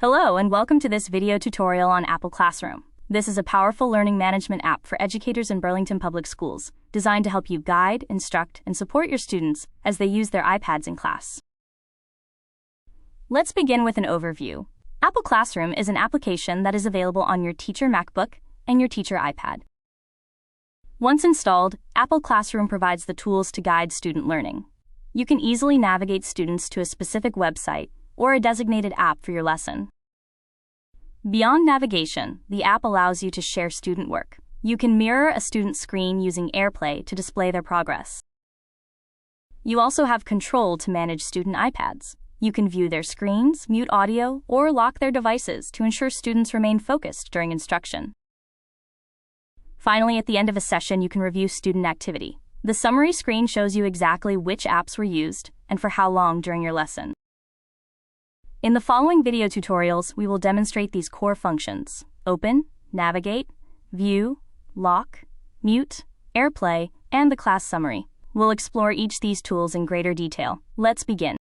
Hello and welcome to this video tutorial on Apple Classroom. This is a powerful learning management app for educators in Burlington Public Schools, designed to help you guide, instruct, and support your students as they use their iPads in class. Let's begin with an overview. Apple Classroom is an application that is available on your teacher MacBook and your teacher iPad. Once installed, Apple Classroom provides the tools to guide student learning. You can easily navigate students to a specific website or a designated app for your lesson. Beyond navigation, the app allows you to share student work. You can mirror a student's screen using AirPlay to display their progress. You also have control to manage student iPads. You can view their screens, mute audio, or lock their devices to ensure students remain focused during instruction. Finally, at the end of a session, you can review student activity. The summary screen shows you exactly which apps were used and for how long during your lesson. In the following video tutorials, we will demonstrate these core functions: open, navigate, view, lock, mute, AirPlay, and the class summary. We'll explore each of these tools in greater detail. Let's begin.